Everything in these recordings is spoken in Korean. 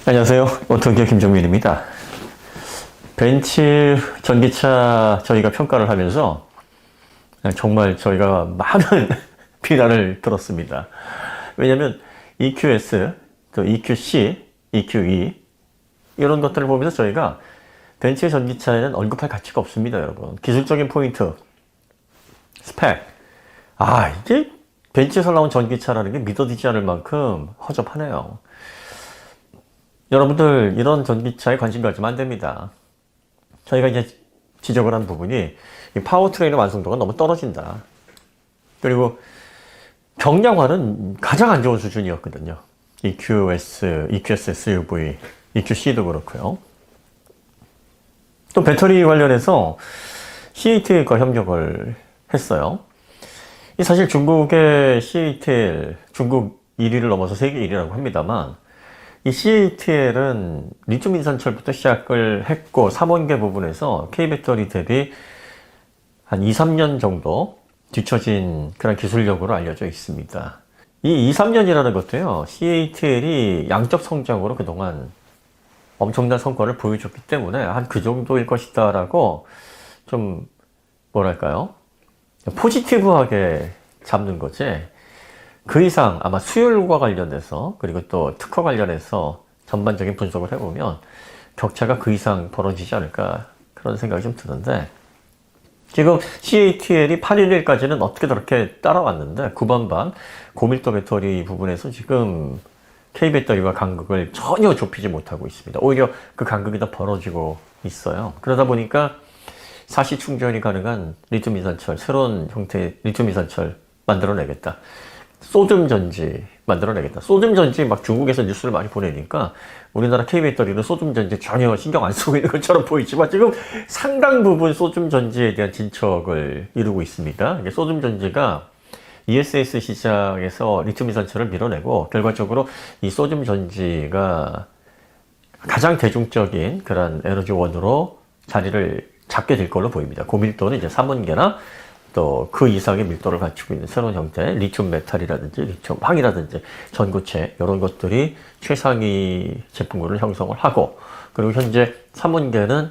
안녕하세요. 오토기어 김종민입니다. 벤츠 전기차 저희가 평가를 하면서 정말 저희가 많은 비난을 들었습니다. 왜냐하면 EQS, 또 EQC, EQE 이런 것들을 보면서 저희가 벤츠의 전기차에는 언급할 가치가 없습니다, 여러분. 기술적인 포인트, 스펙. 이게 벤츠에서 나온 전기차라는 게 믿어지지 않을 만큼 허접하네요. 여러분들 이런 전기차에 관심 가지면 안 됩니다. 저희가 이제 지적을 한 부분이 이 파워트레인의 완성도가 너무 떨어진다. 그리고 경량화는 가장 안 좋은 수준이었거든요. EQS, EQS SUV, EQC도 그렇고요. 또 배터리 관련해서 CATL과 협력을 했어요. 사실 중국의 CATL, 중국 1위를 넘어서 세계 1위라고 합니다만 이 CATL은 리튬 인산철부터 시작을 했고 3원계 부분에서 K배터리 대비 한 2, 3년 정도 뒤처진 그런 기술력으로 알려져 있습니다. 이 2, 3년이라는 것도요, CATL이 양적 성장으로 그동안 엄청난 성과를 보여줬기 때문에 한 그 정도일 것이다 라고 좀 뭐랄까요, 포지티브하게 잡는 거지, 그 이상 아마 수율과 관련해서 그리고 또 특허 관련해서 전반적인 분석을 해보면 격차가 그 이상 벌어지지 않을까 그런 생각이 좀 드는데, 지금 CATL이 811까지는 어떻게 저렇게 따라왔는데 9번반 고밀도 배터리 부분에서 지금 K배터리와 간극을 전혀 좁히지 못하고 있습니다. 오히려 그 간극이 더 벌어지고 있어요. 그러다 보니까 사시 충전이 가능한 리튬 인산철, 새로운 형태의 리튬 인산철 만들어내겠다. 소듐 전지 만들어내겠다. 소듐 전지 막 중국에서 뉴스를 많이 보내니까 우리나라 K배터리는 소듐 전지 전혀 신경 안 쓰고 있는 것처럼 보이지만 지금 상당 부분 소듐 전지에 대한 진척을 이루고 있습니다. 소듐 전지가 ESS 시장에서 리튬 인산철을 밀어내고 결과적으로 이 소듐 전지가 가장 대중적인 그런 에너지원으로 자리를 잡게 될 걸로 보입니다. 고밀도는 이제 3원계나 또 그 이상의 밀도를 갖추고 있는 새로운 형태의 리튬 메탈이라든지 리튬 황이라든지 전고체 이런 것들이 최상위 제품군을 형성을 하고, 그리고 현재 3원계는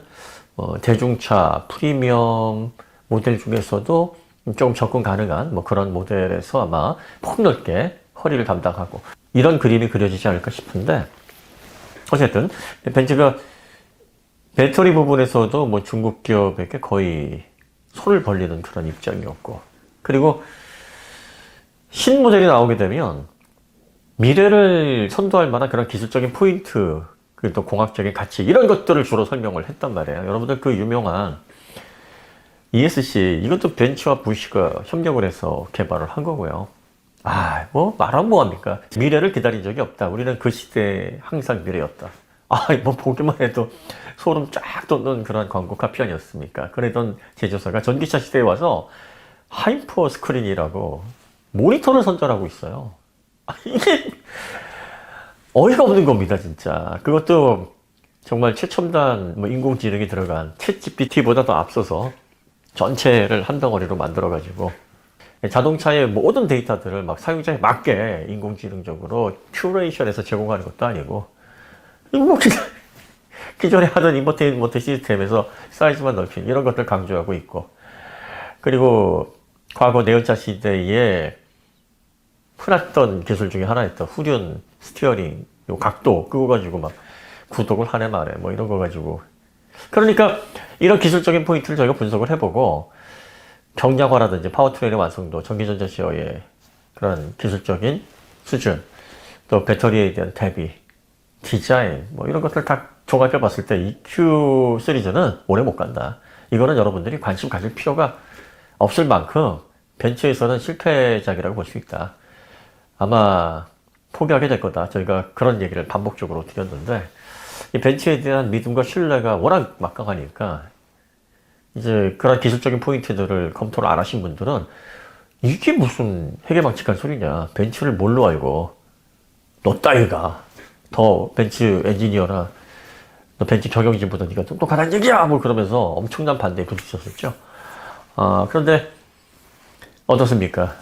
대중차 프리미엄 모델 중에서도 조금 접근 가능한 그런 모델에서 아마 폭넓게 허리를 담당하고 이런 그림이 그려지지 않을까 싶은데, 어쨌든 벤츠가 배터리 부분에서도 중국 기업에게 거의 손을 벌리는 그런 입장이었고, 그리고 신모델이 나오게 되면 미래를 선도할 만한 그런 기술적인 포인트, 그리고 또 공학적인 가치 이런 것들을 주로 설명을 했단 말이에요. 여러분들 그 유명한 ESC, 이것도 벤츠와 부시가 협력을 해서 개발을 한 거고요. 말하면 뭐합니까? 미래를 기다린 적이 없다. 우리는 그 시대에 항상 미래였다. 보기만 해도 소름 쫙 돋는 그런 광고 카피 아니었습니까? 그러던 제조사가 전기차 시대에 와서 하이퍼 스크린이라고 모니터를 선전하고 있어요. 이게 어이가 없는 겁니다, 진짜. 그것도 정말 최첨단 인공지능이 들어간 챗GPT보다 더 앞서서 전체를 한 덩어리로 만들어가지고 자동차의 모든 데이터들을 사용자에 맞게 인공지능적으로 큐레이션해서 제공하는 것도 아니고, 기존에 하던 인포테인먼트 시스템에서 사이즈만 넓힌 이런 것들 강조하고 있고, 그리고 과거 내연차 시대에 흔했던 기술 중에 하나였던 후륜 스티어링 요 각도 그거 가지고 구독을 하네 말해 이런 거 가지고, 그러니까 이런 기술적인 포인트를 저희가 분석을 해보고 경량화라든지 파워트레인의 완성도, 전기전자시어의 그런 기술적인 수준, 또 배터리에 대한 대비, 디자인 이런 것들 다 종합해 봤을 때 EQ 시리즈는 오래 못 간다. 이거는 여러분들이 관심 가질 필요가 없을 만큼 벤츠에서는 실패작이라고 볼 수 있다. 아마 포기하게 될 거다. 저희가 그런 얘기를 반복적으로 드렸는데, 이 벤츠에 대한 믿음과 신뢰가 워낙 막강하니까 이제 그런 기술적인 포인트들을 검토를 안 하신 분들은 이게 무슨 해괴망측한 소리냐, 벤츠를 뭘로 알고 너 따위가 더 벤츠 엔지니어나 너 벤츠 경영진보다 네가 똑똑하다는 얘기야 그러면서 엄청난 반대에 부딪혔었죠. 그런데 어떻습니까?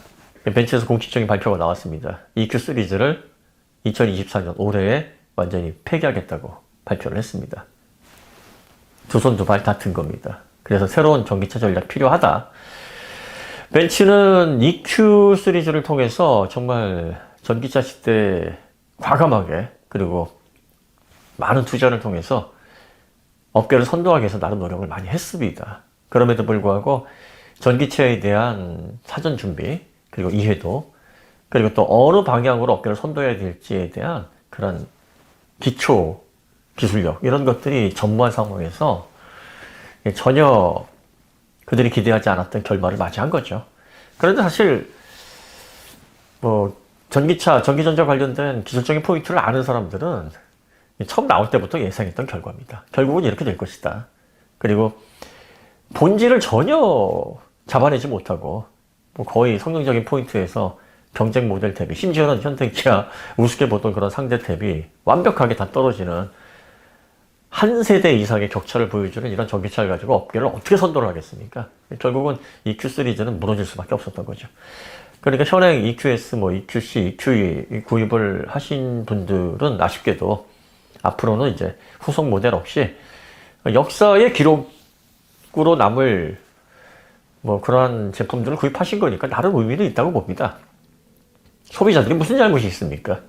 벤츠에서 공식적인 발표가 나왔습니다. EQ 시리즈를 2024년 올해에 완전히 폐기하겠다고 발표를 했습니다. 두 손 두 발 다 든 겁니다. 그래서 새로운 전기차 전략 필요하다. 벤츠는 EQ 시리즈를 통해서 정말 전기차 시대에 과감하게 그리고 많은 투자를 통해서 업계를 선도하기 위해서 나름 노력을 많이 했습니다. 그럼에도 불구하고 전기차에 대한 사전 준비 그리고 이해도 그리고 또 어느 방향으로 업계를 선도해야 될지에 대한 그런 기초 기술력 이런 것들이 전무한 상황에서 전혀 그들이 기대하지 않았던 결말을 맞이한 거죠. 그런데 사실 뭐 전기차, 전기전자 관련된 기술적인 포인트를 아는 사람들은 처음 나올 때부터 예상했던 결과입니다. 결국은 이렇게 될 것이다. 그리고 본질을 전혀 잡아내지 못하고 뭐 거의 성능적인 포인트에서 경쟁 모델 대비 심지어는 현대기아 우습게 보던 그런 상대 대비 완벽하게 다 떨어지는 한 세대 이상의 격차를 보여주는 이런 전기차를 가지고 업계를 어떻게 선도를 하겠습니까? 결국은 EQ 시리즈는 무너질 수밖에 없었던 거죠. 그러니까 현행 EQS, 뭐 EQC, EQE 구입을 하신 분들은 아쉽게도 앞으로는 이제 후속 모델 없이 역사의 기록으로 남을 뭐 그러한 제품들을 구입하신 거니까 나름 의미는 있다고 봅니다. 소비자들이 무슨 잘못이 있습니까?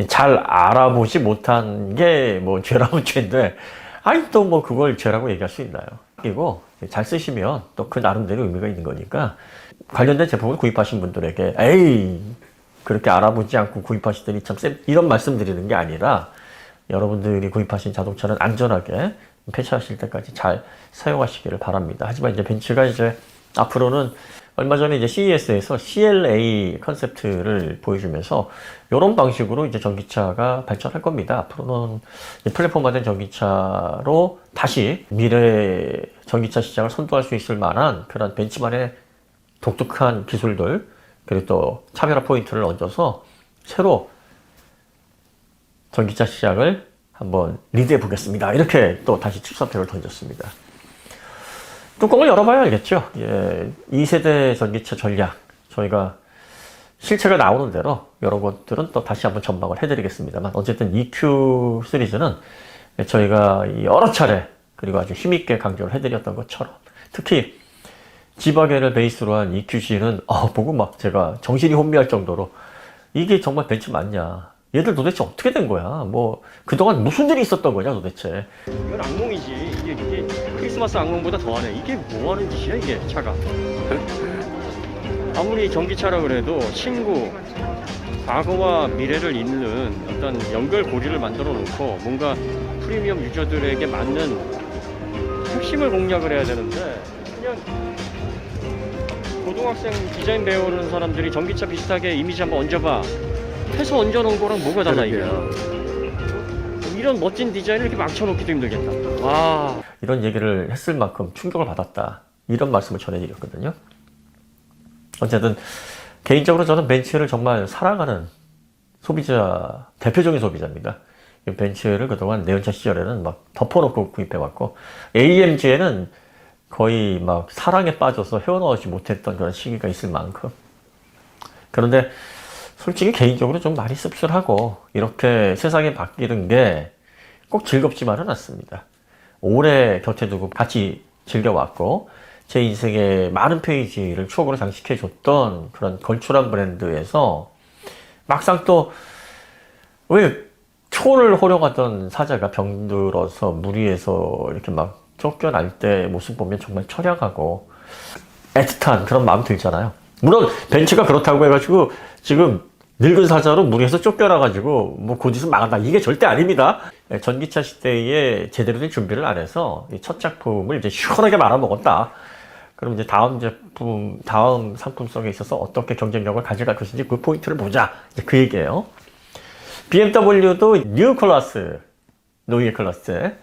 잘 알아보지 못한 게 뭐 죄라면 죄인데, 아니 또 뭐 그걸 죄라고 얘기할 수 있나요? 그리고 잘 쓰시면 또 그 나름대로 의미가 있는 거니까 관련된 제품을 구입하신 분들에게 에이 그렇게 알아보지 않고 구입하시더니 참 이런 말씀 드리는 게 아니라 여러분들이 구입하신 자동차는 안전하게 폐차하실 때까지 잘 사용하시기를 바랍니다. 하지만 이제 벤츠가 이제 앞으로는 얼마 전에 이제 CES에서 CLA 컨셉트를 보여주면서 이런 방식으로 이제 전기차가 발전할 겁니다. 앞으로는 플랫폼화된 전기차로 다시 미래 전기차 시장을 선도할 수 있을 만한 그런 벤츠만의 독특한 기술들 그리고 또 차별화 포인트를 얹어서 새로 전기차 시장을 한번 리드해 보겠습니다. 이렇게 또 다시 출사표를 던졌습니다. 뚜껑을 열어봐야 알겠죠. 예, 2세대 전기차 전략 저희가 실체가 나오는 대로 이런 것들은 또 다시 한번 전망을 해드리겠습니다만 어쨌든 EQ 시리즈는 저희가 여러 차례 그리고 아주 힘있게 강조를 해드렸던 것처럼 특히 지바겐을 베이스로 한 EQC는 보고 막 제가 정신이 혼미할 정도로 이게 정말 벤츠 맞냐, 얘들 도대체 어떻게 된 거야, 뭐 그동안 무슨 일이 있었던 거냐 도대체. 이건 악몽이지. 이게 크리스마스 악몽보다 더하네. 이게 뭐 하는 짓이야 이게 차가. 아무리 전기차라 그래도 친구 과거와 미래를 잇는 어떤 연결고리를 만들어 놓고 뭔가 프리미엄 유저들에게 맞는 핵심을 공략을 해야 되는데 그냥 고등학생 디자인 배우는 사람들이 전기차 비슷하게 이미지 한번 얹어봐 해서 얹어놓은 거랑 뭐가 달라 이게. 이런 멋진 디자인을 이렇게 망쳐놓기도 힘들겠다. 와, 이런 얘기를 했을 만큼 충격을 받았다 이런 말씀을 전해드렸거든요. 어쨌든 개인적으로 저는 벤츠를 정말 사랑하는 소비자, 대표적인 소비자입니다. 벤츠를 그동안 내연차 시절에는 막 덮어놓고 구입해왔고 AMG에는 거의 막 사랑에 빠져서 헤어나오지 못했던 그런 시기가 있을 만큼. 그런데 솔직히 개인적으로 좀 많이 씁쓸하고 이렇게 세상이 바뀌는 게 꼭 즐겁지만은 않습니다. 오래 곁에 두고 같이 즐겨왔고 제 인생의 많은 페이지를 추억으로 장식해줬던 그런 걸출한 브랜드에서 막상 또 왜 초를 호령하던 사자가 병들어서 무리해서 이렇게 막 쫓겨날 때 모습 보면 정말 처량하고 애틋한 그런 마음 들잖아요. 물론 벤츠가 그렇다고 해가지고 지금 늙은 사자로 무리해서 쫓겨나가지고 뭐 곧 있으면 망한다 이게 절대 아닙니다. 전기차 시대에 제대로 된 준비를 안 해서 첫 작품을 이제 시원하게 말아먹었다. 그럼 이제 다음 제품, 다음 상품성에 있어서 어떻게 경쟁력을 가져갈 것인지 그 포인트를 보자. 이제 그 얘기예요. BMW도 뉴 클래스, 노이에 클래스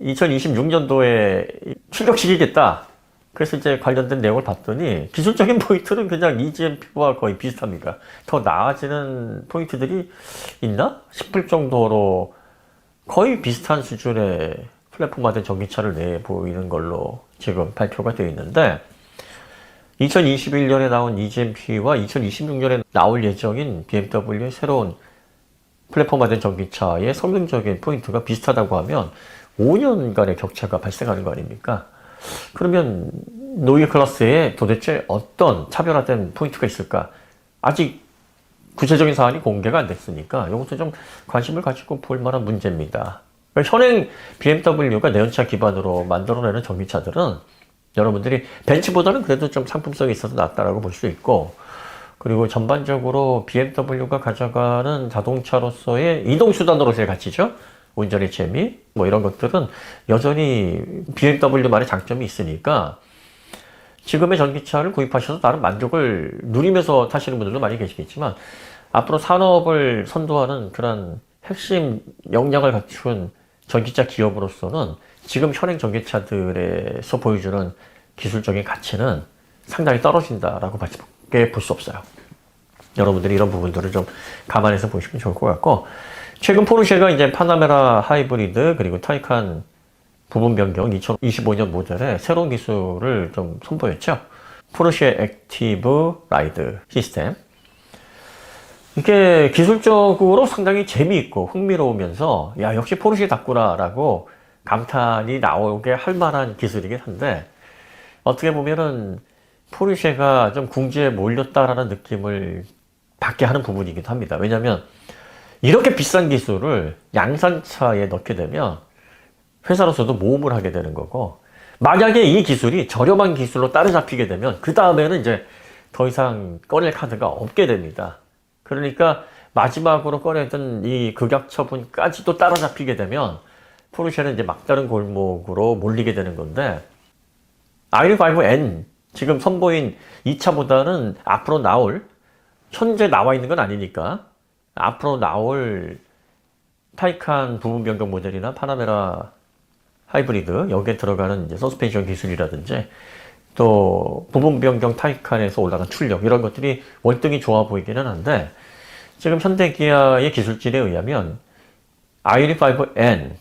2026년도에 출격시키겠다. 그래서 이제 관련된 내용을 봤더니 기술적인 포인트는 그냥 EGMP와 거의 비슷합니다. 더 나아지는 포인트들이 있나 싶을 정도로 거의 비슷한 수준의 플랫폼화된 전기차를 내보이는 걸로 지금 발표가 되어 있는데 2021년에 나온 EGMP와 2026년에 나올 예정인 BMW의 새로운 플랫폼화된 전기차의 성능적인 포인트가 비슷하다고 하면 5년간의 격차가 발생하는 거 아닙니까? 그러면 노이에 클래스에 도대체 어떤 차별화된 포인트가 있을까? 아직 구체적인 사안이 공개가 안 됐으니까 이것도 좀 관심을 가지고 볼 만한 문제입니다. 그러니까 현행 BMW가 내연차 기반으로 만들어내는 전기차들은 여러분들이 벤츠보다는 그래도 좀 상품성이 있어서 낫다라고 볼 수 있고, 그리고 전반적으로 BMW가 가져가는 자동차로서의 이동수단으로 제일 가치죠. 운전의 재미, 뭐 이런 것들은 여전히 BMW만의 장점이 있으니까 지금의 전기차를 구입하셔서 나름 만족을 누리면서 타시는 분들도 많이 계시겠지만, 앞으로 산업을 선도하는 그런 핵심 역량을 갖춘 전기차 기업으로서는 지금 현행 전기차들에서 보여주는 기술적인 가치는 상당히 떨어진다라고 밖에 볼 수 없어요. 여러분들이 이런 부분들을 좀 감안해서 보시면 좋을 것 같고, 최근 포르쉐가 이제 파나메라 하이브리드 그리고 타이칸 부분 변경 2025년 모델의 새로운 기술을 좀 선보였죠. 포르쉐 액티브 라이드 시스템. 이게 기술적으로 상당히 재미있고 흥미로우면서 야, 역시 포르쉐답구나라고 감탄이 나오게 할 만한 기술이긴 한데, 어떻게 보면은 포르쉐가 좀 궁지에 몰렸다라는 느낌을 받게 하는 부분이기도 합니다. 왜냐하면 이렇게 비싼 기술을 양산차에 넣게 되면 회사로서도 모험을 하게 되는 거고, 만약에 이 기술이 저렴한 기술로 따라잡히게 되면 그 다음에는 이제 더 이상 꺼낼 카드가 없게 됩니다. 그러니까 마지막으로 꺼내던 이 극약 처분까지도 따라잡히게 되면 포르쉐는 이제 막다른 골목으로 몰리게 되는 건데, i5N 지금 선보인 2차보다는 앞으로 나올, 현재 나와 있는 건 아니니까 앞으로 나올 타이칸 부분 변경 모델이나 파나메라 하이브리드, 여기에 들어가는 이제 서스펜션 기술이라든지 또 부분 변경 타이칸에서 올라간 출력, 이런 것들이 월등히 좋아 보이기는 한데, 지금 현대 기아의 기술진에 의하면 i5N,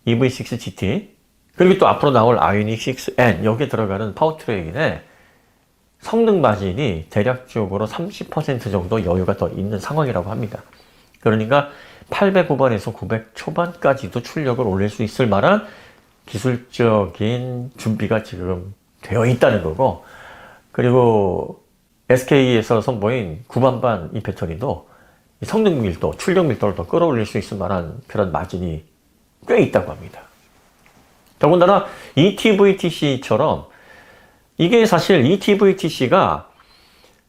EV6 GT, 그리고 또 앞으로 나올 아이오닉 6N, 여기에 들어가는 파워트레인의 성능 마진이 대략적으로 30% 정도 여유가 더 있는 상황이라고 합니다. 그러니까 800 후반에서 900 초반까지도 출력을 올릴 수 있을 만한 기술적인 준비가 지금 되어 있다는 거고, 그리고 SK에서 선보인 9만반 이 배터리도 성능 밀도, 출력 밀도를 더 끌어올릴 수 있을 만한 그런 마진이 꽤 있다고 합니다. 더군다나 eTVTC처럼, 이게 사실 eTVTC가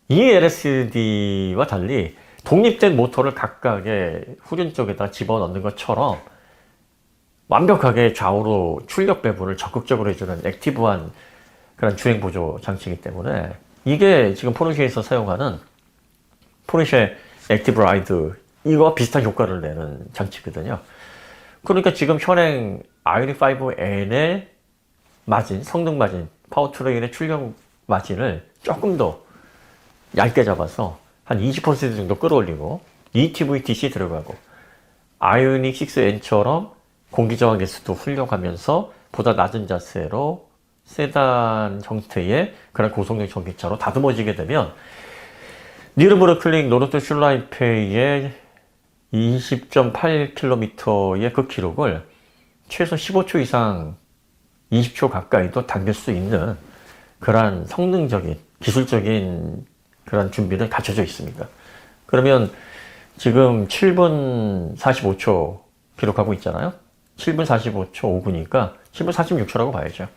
eLSD와 달리 독립된 모터를 각각의 후륜 쪽에다 집어넣는 것처럼 완벽하게 좌우로 출력 배분을 적극적으로 해주는 액티브한 그런 주행 보조 장치이기 때문에, 이게 지금 포르쉐에서 사용하는 포르쉐 액티브 라이드, 이거와 비슷한 효과를 내는 장치거든요. 그러니까 지금 현행 i5N의 마진, 성능 마진, 파워트레인의 출력 마진을 조금 더 얇게 잡아서 한 20% 정도 끌어올리고, eTVTC 들어가고 아이오닉 6N처럼 공기저항 개수도 훌륭하면서 보다 낮은 자세로 세단 형태의 그런 고성능 전기차로 다듬어지게 되면, 니르부르클링 노르트 슐라이페의 20.8km의 그 기록을 최소 15초 이상 20초 가까이도 당길 수 있는 그런 성능적인, 기술적인 그런 준비를 갖춰져 있습니다. 그러면 지금 7분 45초 기록하고 있잖아요. 7분 45초 5구니까 7분 46초라고 봐야죠.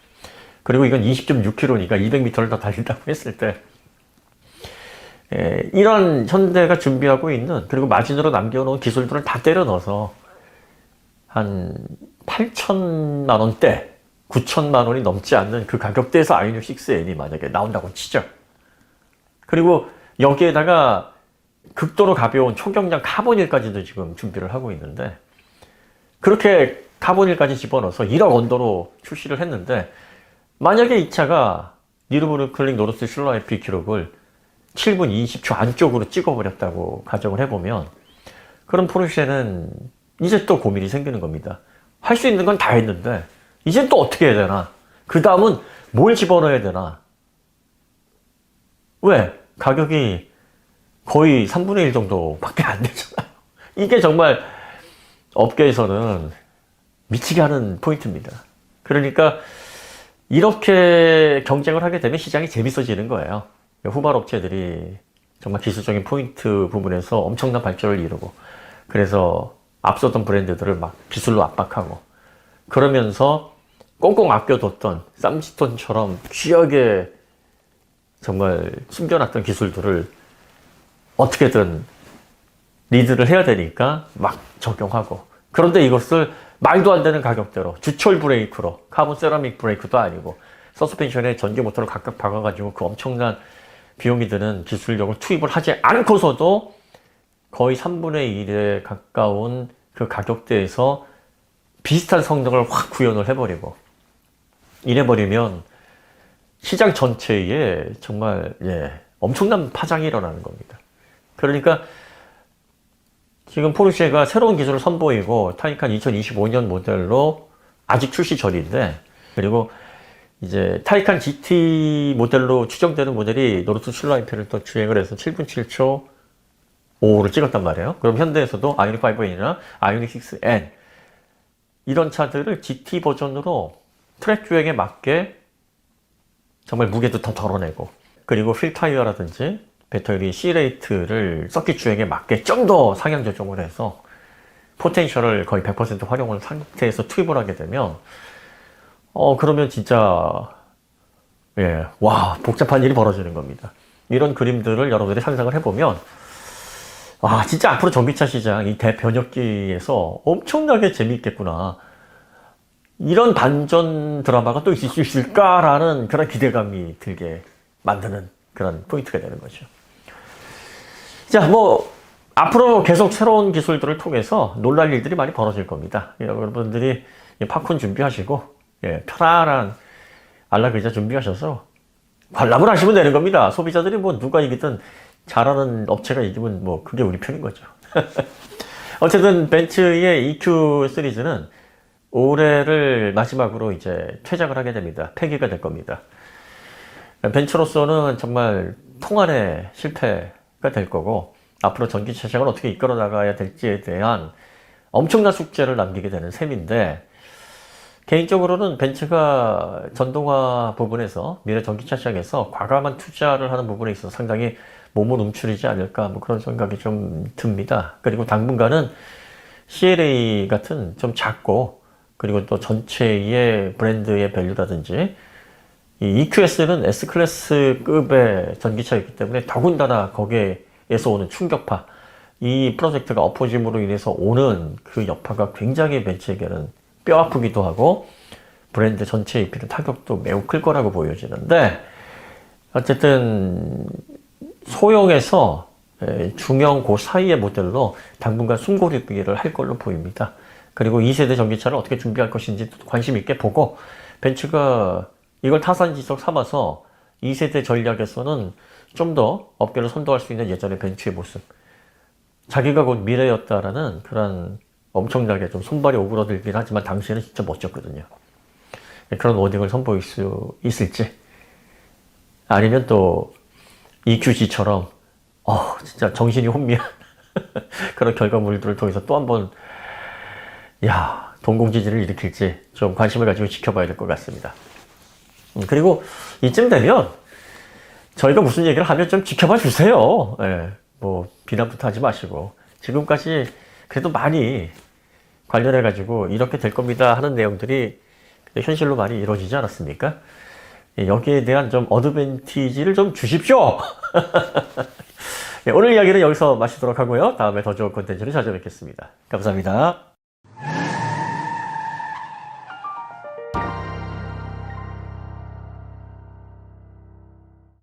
그리고 이건 20.6km니까 200m를 더 달린다고 했을 때, 이런 현대가 준비하고 있는, 그리고 마진으로 남겨놓은 기술들을 다 때려 넣어서 한 8천만 원대, 9천만 원이 넘지 않는 그 가격대에서 아이오닉 6N이 만약에 나온다고 치죠. 그리고 여기에다가 극도로 가벼운 초경량 카본일까지도 지금 준비를 하고 있는데, 그렇게 카본일까지 집어넣어서 1억 언더로 출시를 했는데, 만약에 이 차가 니르부르클링 노르트 슐라이프 기록을 7분 20초 안쪽으로 찍어버렸다고 가정을 해보면, 그럼 포르쉐는 이제 또 고민이 생기는 겁니다. 할 수 있는 건 다 했는데 이제 또 어떻게 해야 되나? 그 다음은 뭘 집어넣어야 되나? 왜? 가격이 거의 3분의 1 정도밖에 안 되잖아요. 이게 정말 업계에서는 미치게 하는 포인트입니다. 그러니까 이렇게 경쟁을 하게 되면 시장이 재밌어지는 거예요. 후발 업체들이 정말 기술적인 포인트 부분에서 엄청난 발전을 이루고, 그래서 앞서던 브랜드들을 막 기술로 압박하고, 그러면서 꽁꽁 아껴뒀던 쌈짓돈처럼 귀하게 정말 숨겨놨던 기술들을 어떻게든 리드를 해야 되니까 막 적용하고, 그런데 이것을 말도 안 되는 가격대로 주철 브레이크로, 카본 세라믹 브레이크도 아니고 서스펜션에 전기 모터를 각각 박아가지고 그 엄청난 비용이 드는 기술력을 투입을 하지 않고서도 거의 3분의 1에 가까운 그 가격대에서 비슷한 성능을 확 구현을 해버리고, 이래버리면 시장 전체에 정말 엄청난 파장이 일어나는 겁니다. 그러니까 지금 포르쉐가 새로운 기술을 선보이고 타이칸 2025년 모델로 아직 출시 전인데, 그리고 이제 타이칸 GT 모델로 추정되는 모델이 노르트 슐라이페를 또 주행을 해서 7분 7초 55를 찍었단 말이에요. 그럼 현대에서도 아이오닉 5N이나 아이오닉 6N 이런 차들을 GT 버전으로 트랙 주행에 맞게 정말 무게도 더 덜어내고, 그리고 휠 타이어라든지 배터리 C레이트를 서킷 주행에 맞게 좀 더 상향 조정을 해서 포텐셜을 거의 100% 활용한 상태에서 투입을 하게 되면 그러면 진짜 와, 복잡한 일이 벌어지는 겁니다. 이런 그림들을 여러분들이 상상을 해보면 진짜 앞으로 전기차 시장 이 대변혁기에서 엄청나게 재미있겠구나, 이런 반전 드라마가 또 있을 수 있을까라는 그런 기대감이 들게 만드는 그런 포인트가 되는 거죠. 자, 앞으로 계속 새로운 기술들을 통해서 놀랄 일들이 많이 벌어질 겁니다. 여러분들이 팝콘 준비하시고, 편안한 알락 의자 준비하셔서 관람을 하시면 되는 겁니다. 소비자들이 누가 이기든 잘하는 업체가 이기면 그게 우리 편인 거죠. 어쨌든 벤츠의 EQ 시리즈는 올해를 마지막으로 이제 퇴장을 하게 됩니다. 폐기가 될 겁니다. 벤츠로서는 정말 통한의 실패가 될 거고, 앞으로 전기차 시장을 어떻게 이끌어 나가야 될지에 대한 엄청난 숙제를 남기게 되는 셈인데, 개인적으로는 벤츠가 전동화 부분에서 미래 전기차 시장에서 과감한 투자를 하는 부분에 있어서 상당히 몸을 움츠리지 않을까, 그런 생각이 좀 듭니다. 그리고 당분간은 CLA 같은 좀 작고, 그리고 또 전체의 브랜드의 밸류라든지, 이 EQS는 S클래스급의 전기차이기 때문에 더군다나 거기에서 오는 충격파, 이 프로젝트가 엎어짐으로 인해서 오는 그 여파가 굉장히 벤츠에게는 뼈아프기도 하고 브랜드 전체에 입히는 타격도 매우 클 거라고 보여지는데, 어쨌든 소형에서 중형 그 사이의 모델로 당분간 숨고르기를 할 걸로 보입니다. 그리고 2세대 전기차를 어떻게 준비할 것인지 관심 있게 보고, 벤츠가 이걸 타산지석 삼아서 2세대 전략에서는 좀 더 업계를 선도할 수 있는 예전의 벤츠의 모습, 자기가 곧 미래였다라는 그런 엄청나게 좀 손발이 오그라들긴 하지만 당시에는 진짜 멋졌거든요. 그런 워딩을 선보일 수 있을지, 아니면 또 EQG처럼 진짜 정신이 혼미한 그런 결과물들을 통해서 또 한번 동공지진을 일으킬지 좀 관심을 가지고 지켜봐야 될 것 같습니다. 그리고 이쯤 되면 저희가 무슨 얘기를 하면 좀 지켜봐 주세요. 비난부터 하지 마시고, 지금까지 그래도 많이 관련해가지고 이렇게 될 겁니다 하는 내용들이 현실로 많이 이루어지지 않았습니까? 여기에 대한 좀 어드밴티지를 좀 주십시오. 오늘 이야기는 여기서 마치도록 하고요. 다음에 더 좋은 콘텐츠로 찾아뵙겠습니다. 감사합니다.